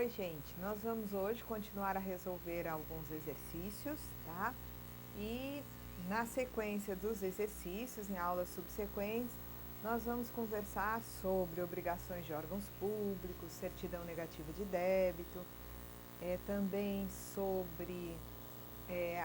Oi, gente. Nós vamos hoje continuar a resolver alguns exercícios, tá? E na sequência dos exercícios, em aulas subsequentes, nós vamos conversar sobre obrigações de órgãos públicos, certidão negativa de débito, também sobre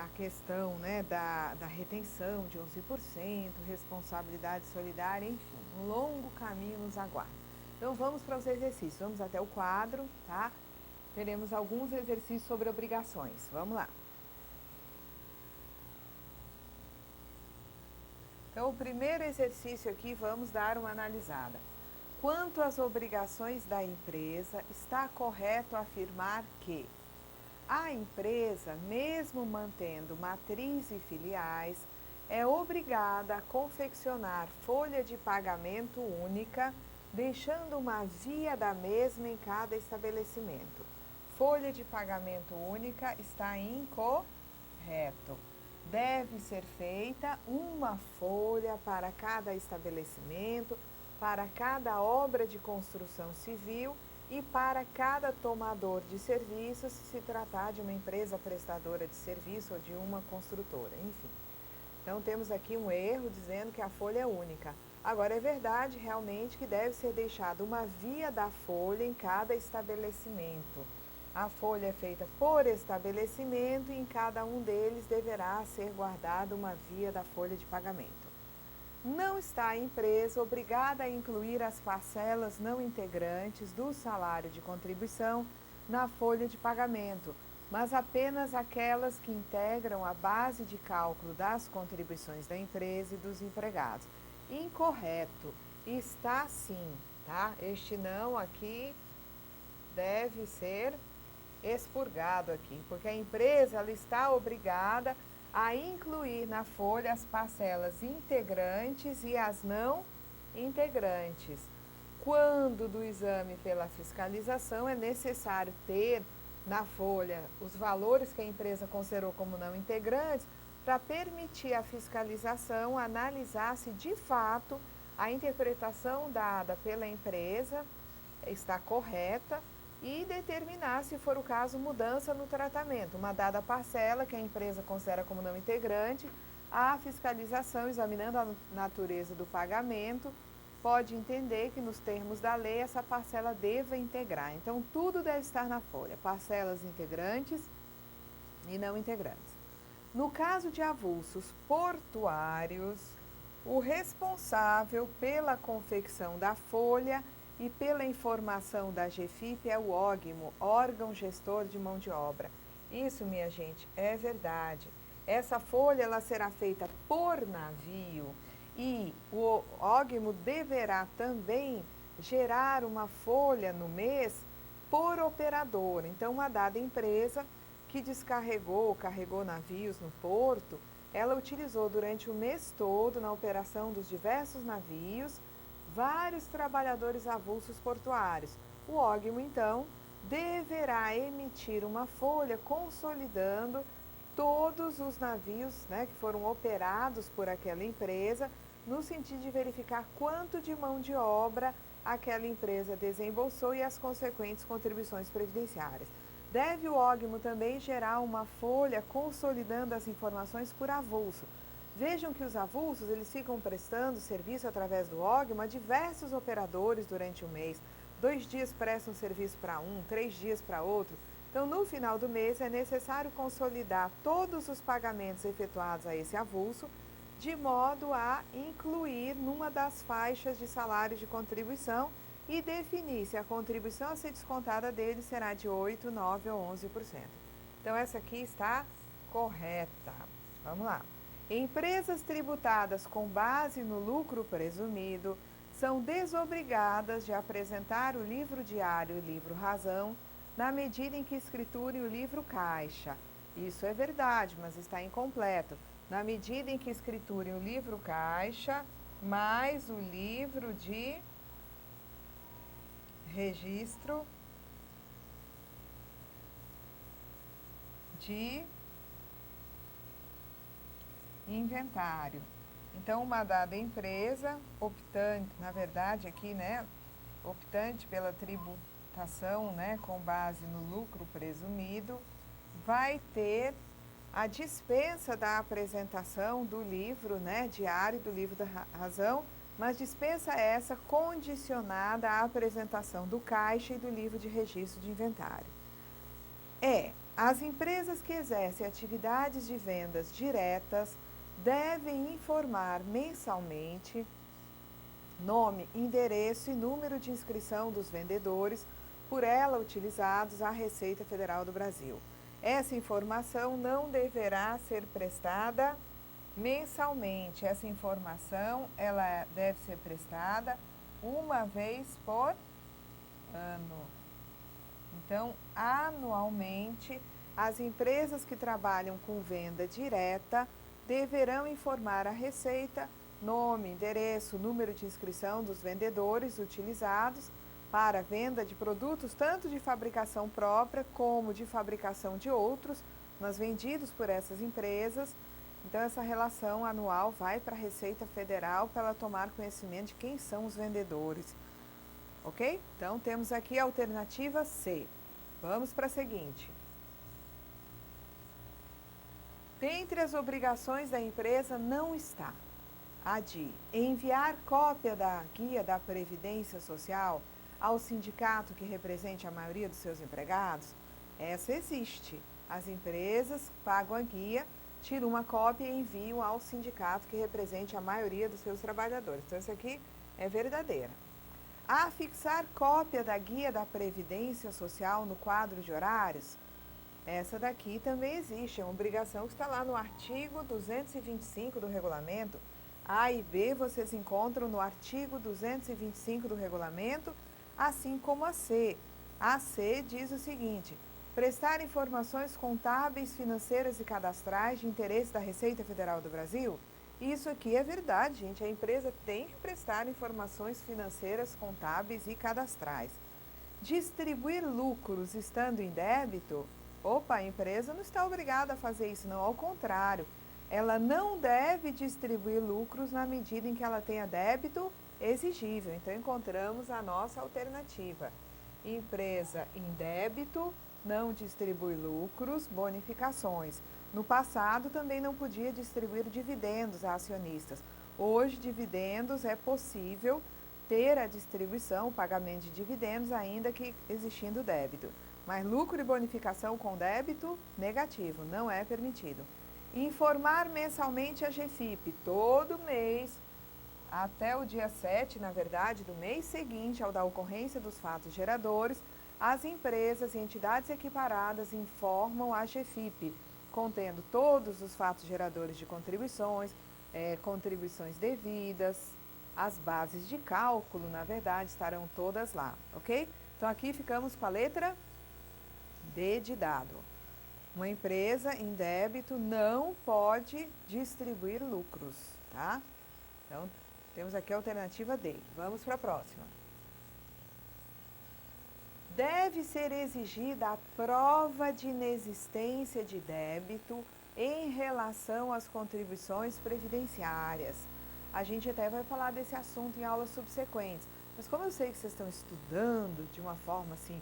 a questão, né, da retenção de 11%, responsabilidade solidária, enfim, um longo caminho nos aguarda. Então vamos para os exercícios, vamos até o quadro, tá? Teremos alguns exercícios sobre obrigações. Vamos lá. Então, o primeiro exercício aqui, vamos dar uma analisada. Quanto às obrigações da empresa, está correto afirmar que a empresa, mesmo mantendo matriz e filiais, é obrigada a confeccionar folha de pagamento única, deixando uma via da mesma em cada estabelecimento. Folha de pagamento única está incorreto. Deve ser feita uma folha para cada estabelecimento, para cada obra de construção civil e para cada tomador de serviço, se tratar de uma empresa prestadora de serviço ou de uma construtora, enfim. Então, temos aqui um erro dizendo que a folha é única. Agora, é verdade realmente que deve ser deixada uma via da folha em cada estabelecimento. A folha é feita por estabelecimento e em cada um deles deverá ser guardada uma via da folha de pagamento. Não está a empresa obrigada a incluir as parcelas não integrantes do salário de contribuição na folha de pagamento, mas apenas aquelas que integram a base de cálculo das contribuições da empresa e dos empregados. Incorreto. Está sim, tá? Este não aqui deve ser expurgado aqui, porque a empresa ela está obrigada a incluir na folha as parcelas integrantes e as não integrantes. Quando do exame pela fiscalização é necessário ter na folha os valores que a empresa considerou como não integrantes, para permitir à fiscalização analisar se de fato a interpretação dada pela empresa está correta e determinar, se for o caso, mudança no tratamento. Uma dada parcela que a empresa considera como não integrante, a fiscalização, examinando a natureza do pagamento, pode entender que nos termos da lei essa parcela deva integrar. Então, tudo deve estar na folha, parcelas integrantes e não integrantes. No caso de avulsos portuários, o responsável pela confecção da folha e pela informação da GFIP é o OGMO, órgão gestor de mão de obra. Isso, minha gente, é verdade. Essa folha ela será feita por navio e o OGMO deverá também gerar uma folha no mês por operador. Então, uma dada empresa que descarregou, carregou navios no porto, ela utilizou durante o mês todo, na operação dos diversos navios, vários trabalhadores avulsos portuários. O OGMO, então, deverá emitir uma folha consolidando todos os navios, né, que foram operados por aquela empresa, no sentido de verificar quanto de mão de obra aquela empresa desembolsou e as consequentes contribuições previdenciárias. Deve o OGMO também gerar uma folha consolidando as informações por avulso. Vejam que os avulsos, eles ficam prestando serviço através do OGMO a diversos operadores durante o mês. 2 dias prestam serviço para um, 3 dias para outro. Então, no final do mês, é necessário consolidar todos os pagamentos efetuados a esse avulso, de modo a incluir numa das faixas de salário de contribuição e definir se a contribuição a ser descontada dele será de 8%, 9% ou 11%. Então, essa aqui está correta. Vamos lá. Empresas tributadas com base no lucro presumido são desobrigadas de apresentar o livro diário e o livro razão na medida em que escriturem o livro caixa. Isso é verdade, mas está incompleto. Na medida em que escriturem o livro caixa, mais o livro de registro de inventário. Então, uma dada empresa optante, na verdade aqui, né, optante pela apresentação, né, com base no lucro presumido, vai ter a dispensa da apresentação do livro, né, diário do livro da razão, mas dispensa essa condicionada à apresentação do caixa e do livro de registro de inventário. As empresas que exercem atividades de vendas diretas devem informar mensalmente nome, endereço e número de inscrição dos vendedores por ela utilizados à Receita Federal do Brasil. Essa informação não deverá ser prestada mensalmente. Essa informação ela deve ser prestada uma vez por ano. Então, anualmente, as empresas que trabalham com venda direta deverão informar a Receita nome, endereço, número de inscrição dos vendedores utilizados para venda de produtos tanto de fabricação própria como de fabricação de outros, mas vendidos por essas empresas. Então, essa relação anual vai para a Receita Federal para ela tomar conhecimento de quem são os vendedores. Ok? Então, temos aqui a alternativa C. Vamos para a seguinte. Dentre as obrigações da empresa não está a de enviar cópia da guia da Previdência Social ao sindicato que represente a maioria dos seus empregados. Essa existe. As empresas pagam a guia, tiram uma cópia e enviam ao sindicato que represente a maioria dos seus trabalhadores. Então, isso aqui é verdadeira. A fixar cópia da guia da Previdência Social no quadro de horários. Essa daqui também existe, é uma obrigação que está lá no artigo 225 do regulamento. A e B vocês encontram no artigo 225 do regulamento, assim como a C. A C diz o seguinte: prestar informações contábeis, financeiras e cadastrais de interesse da Receita Federal do Brasil. Isso aqui é verdade, gente. A empresa tem que prestar informações financeiras, contábeis e cadastrais. Distribuir lucros estando em débito. Opa, a empresa não está obrigada a fazer isso, não. Ao contrário, ela não deve distribuir lucros na medida em que ela tenha débito exigível. Então, encontramos a nossa alternativa. Empresa em débito não distribui lucros, bonificações. No passado, também não podia distribuir dividendos a acionistas. Hoje, dividendos é possível ter a distribuição, o pagamento de dividendos, ainda que existindo débito. Mas lucro e bonificação com débito, negativo, não é permitido. Informar mensalmente a GFIP, todo mês, até o dia 7, na verdade, do mês seguinte ao da ocorrência dos fatos geradores, as empresas e entidades equiparadas informam a GFIP, contendo todos os fatos geradores de contribuições, contribuições devidas, as bases de cálculo, na verdade, estarão todas lá, ok? Então, aqui ficamos com a letra D de dado. Uma empresa em débito não pode distribuir lucros, tá? Então, temos aqui a alternativa D. Vamos para a próxima. Deve ser exigida a prova de inexistência de débito em relação às contribuições previdenciárias. A gente até vai falar desse assunto em aulas subsequentes, mas como eu sei que vocês estão estudando de uma forma assim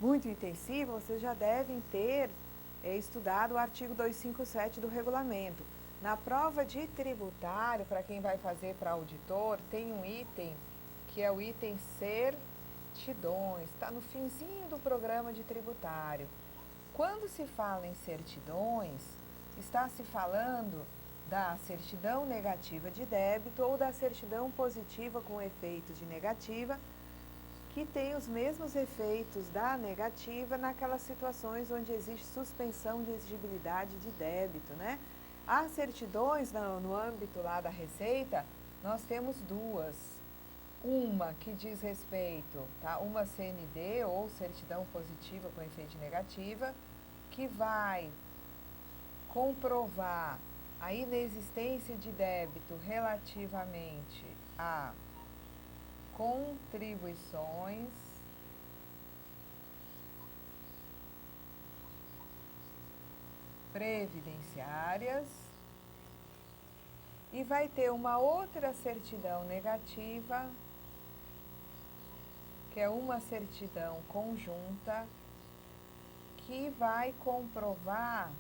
muito intensiva, vocês já devem ter estudado o artigo 257 do regulamento. Na prova de tributário, para quem vai fazer para auditor, tem um item que é o item certidões, está no finzinho do programa de tributário. Quando se fala em certidões, está se falando da certidão negativa de débito ou da certidão positiva com efeito de negativa, que tem os mesmos efeitos da negativa naquelas situações onde existe suspensão de exigibilidade de débito, né? As certidões no âmbito lá da Receita, nós temos duas. Uma que diz respeito, tá? Uma CND ou certidão positiva com efeito de negativa, que vai comprovar a inexistência de débito relativamente a contribuições previdenciárias e vai ter uma outra certidão negativa que é uma certidão conjunta que vai comprovar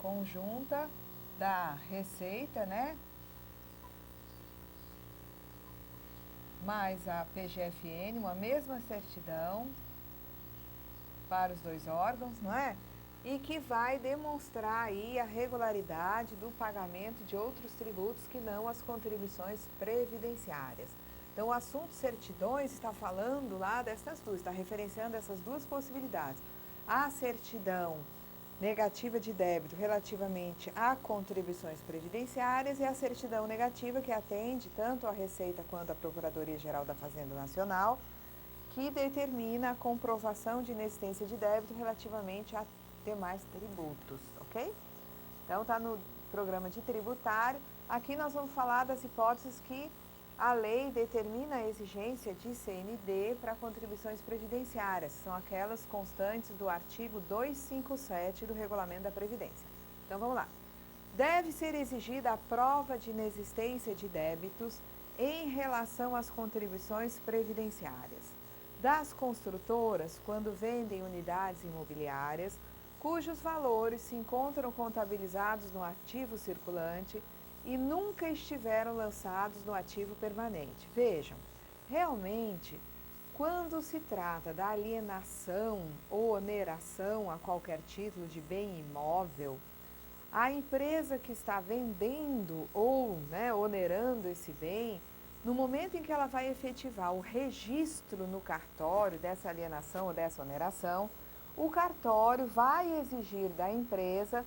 conjunta da receita, né? Mais a PGFN, uma mesma certidão para os dois órgãos, não é? E que vai demonstrar aí a regularidade do pagamento de outros tributos que não as contribuições previdenciárias. Então, o assunto certidões está falando lá dessas duas, está referenciando essas duas possibilidades. A certidão negativa de débito relativamente a contribuições previdenciárias e a certidão negativa que atende tanto a Receita quanto a Procuradoria-Geral da Fazenda Nacional, que determina a comprovação de inexistência de débito relativamente a demais tributos, ok? Então, está no programa de tributário. Aqui nós vamos falar das hipóteses que a lei determina a exigência de CND para contribuições previdenciárias. São aquelas constantes do artigo 257 do Regulamento da Previdência. Então, vamos lá. Deve ser exigida a prova de inexistência de débitos em relação às contribuições previdenciárias das construtoras quando vendem unidades imobiliárias cujos valores se encontram contabilizados no ativo circulante e nunca estiveram lançados no ativo permanente. Vejam, realmente, quando se trata da alienação ou oneração a qualquer título de bem imóvel, a empresa que está vendendo ou onerando esse bem, no momento em que ela vai efetivar o registro no cartório dessa alienação ou dessa oneração, o cartório vai exigir da empresa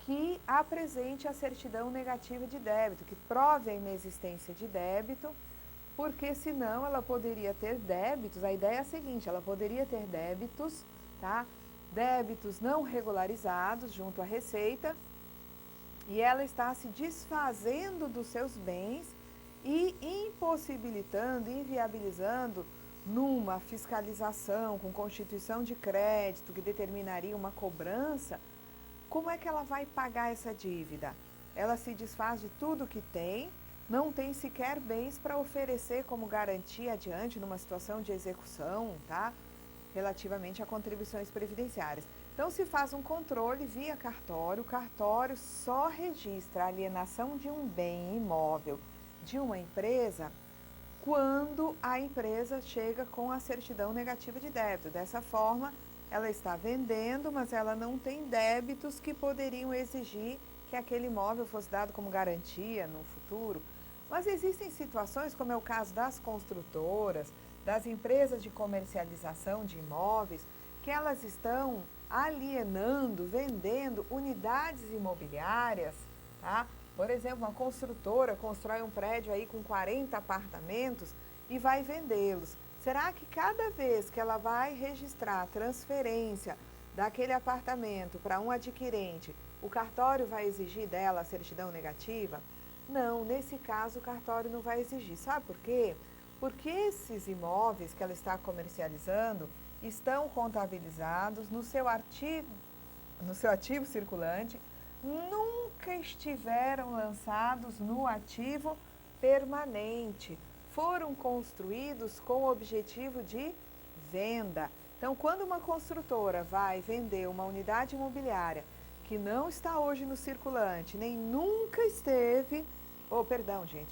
que apresente a certidão negativa de débito, que prove a inexistência de débito, porque senão ela poderia ter débitos. A ideia é a seguinte: ela poderia ter débitos, tá? Débitos não regularizados junto à Receita, e ela está se desfazendo dos seus bens e impossibilitando, inviabilizando numa fiscalização com constituição de crédito que determinaria uma cobrança. Como é que ela vai pagar essa dívida? Ela se desfaz de tudo que tem, não tem sequer bens para oferecer como garantia adiante numa situação de execução, tá? Relativamente a contribuições previdenciárias. Então, se faz um controle via cartório, o cartório só registra a alienação de um bem imóvel de uma empresa quando a empresa chega com a certidão negativa de débito. Dessa forma, ela está vendendo, mas ela não tem débitos que poderiam exigir que aquele imóvel fosse dado como garantia no futuro. Mas existem situações, como é o caso das construtoras, das empresas de comercialização de imóveis, que elas estão alienando, vendendo unidades imobiliárias, tá? Por exemplo, uma construtora constrói um prédio aí com 40 apartamentos e vai vendê-los. Será que cada vez que ela vai registrar a transferência daquele apartamento para um adquirente, o cartório vai exigir dela a certidão negativa? Não, nesse caso o cartório não vai exigir. Sabe por quê? Porque esses imóveis que ela está comercializando estão contabilizados no seu ativo circulante, nunca estiveram lançados no ativo permanente. Foram construídos com o objetivo de venda. Então, quando uma construtora vai vender uma unidade imobiliária que não está hoje no circulante, nem nunca esteve,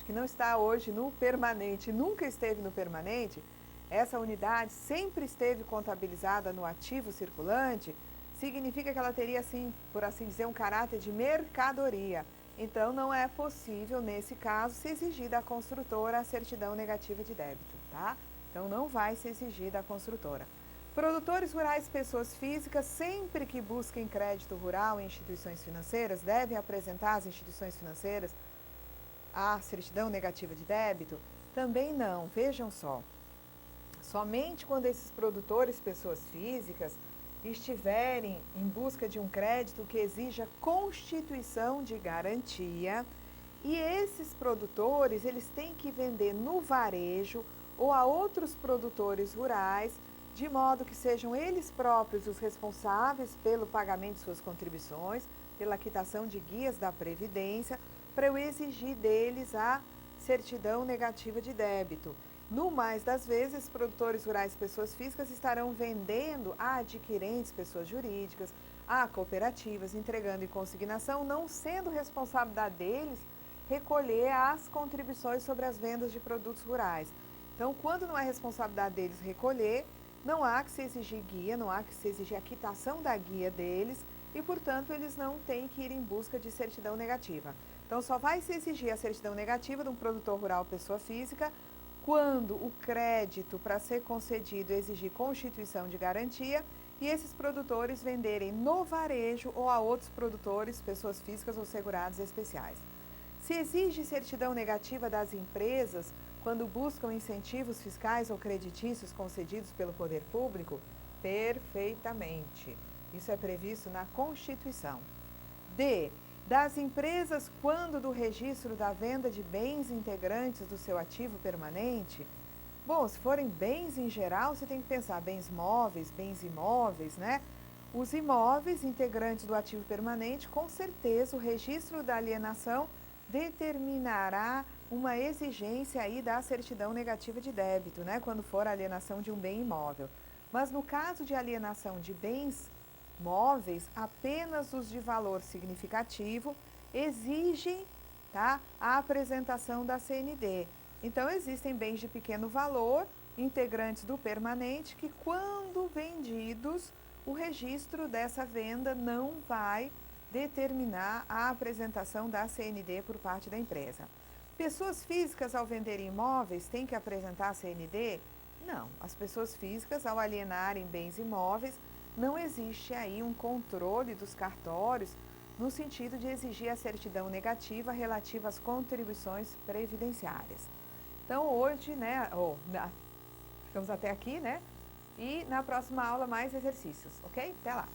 que não está hoje no permanente, nunca esteve no permanente, essa unidade sempre esteve contabilizada no ativo circulante, significa que ela teria, assim, por assim dizer, um caráter de mercadoria. Então, não é possível, nesse caso, se exigir da construtora a certidão negativa de débito, tá? Então, não vai se exigir da construtora. Produtores rurais, pessoas físicas, sempre que busquem crédito rural em instituições financeiras, devem apresentar às instituições financeiras a certidão negativa de débito? Também não, vejam só. Somente quando esses produtores, pessoas físicas, estiverem em busca de um crédito que exija constituição de garantia, e esses produtores, eles têm que vender no varejo ou a outros produtores rurais, de modo que sejam eles próprios os responsáveis pelo pagamento de suas contribuições, pela quitação de guias da Previdência, para eu exigir deles a certidão negativa de débito. No mais das vezes, produtores rurais e pessoas físicas estarão vendendo a adquirentes, pessoas jurídicas, a cooperativas, entregando em consignação, não sendo responsabilidade deles recolher as contribuições sobre as vendas de produtos rurais. Então, quando não é responsabilidade deles recolher, não há que se exigir guia, não há que se exigir a quitação da guia deles e, portanto, eles não têm que ir em busca de certidão negativa. Então, só vai se exigir a certidão negativa de um produtor rural pessoa física quando o crédito para ser concedido exigir constituição de garantia e esses produtores venderem no varejo ou a outros produtores, pessoas físicas ou segurados especiais. Se exige certidão negativa das empresas quando buscam incentivos fiscais ou creditícios concedidos pelo poder público, perfeitamente. Isso é previsto na Constituição. D. Das empresas quando do registro da venda de bens integrantes do seu ativo permanente. Bom, se forem bens em geral, você tem que pensar bens móveis, bens imóveis, né? Os imóveis integrantes do ativo permanente, com certeza o registro da alienação determinará uma exigência aí da certidão negativa de débito, né? Quando for a alienação de um bem imóvel. Mas no caso de alienação de bens móveis, apenas os de valor significativo exigem, tá, a apresentação da CND. Então, existem bens de pequeno valor, integrantes do permanente, que quando vendidos, o registro dessa venda não vai determinar a apresentação da CND por parte da empresa. Pessoas físicas, ao venderem imóveis, têm que apresentar a CND? Não. As pessoas físicas, ao alienarem bens imóveis, não existe aí um controle dos cartórios no sentido de exigir a certidão negativa relativa às contribuições previdenciárias. Então, hoje, né, ficamos até aqui, né? E na próxima aula mais exercícios, ok? Até lá!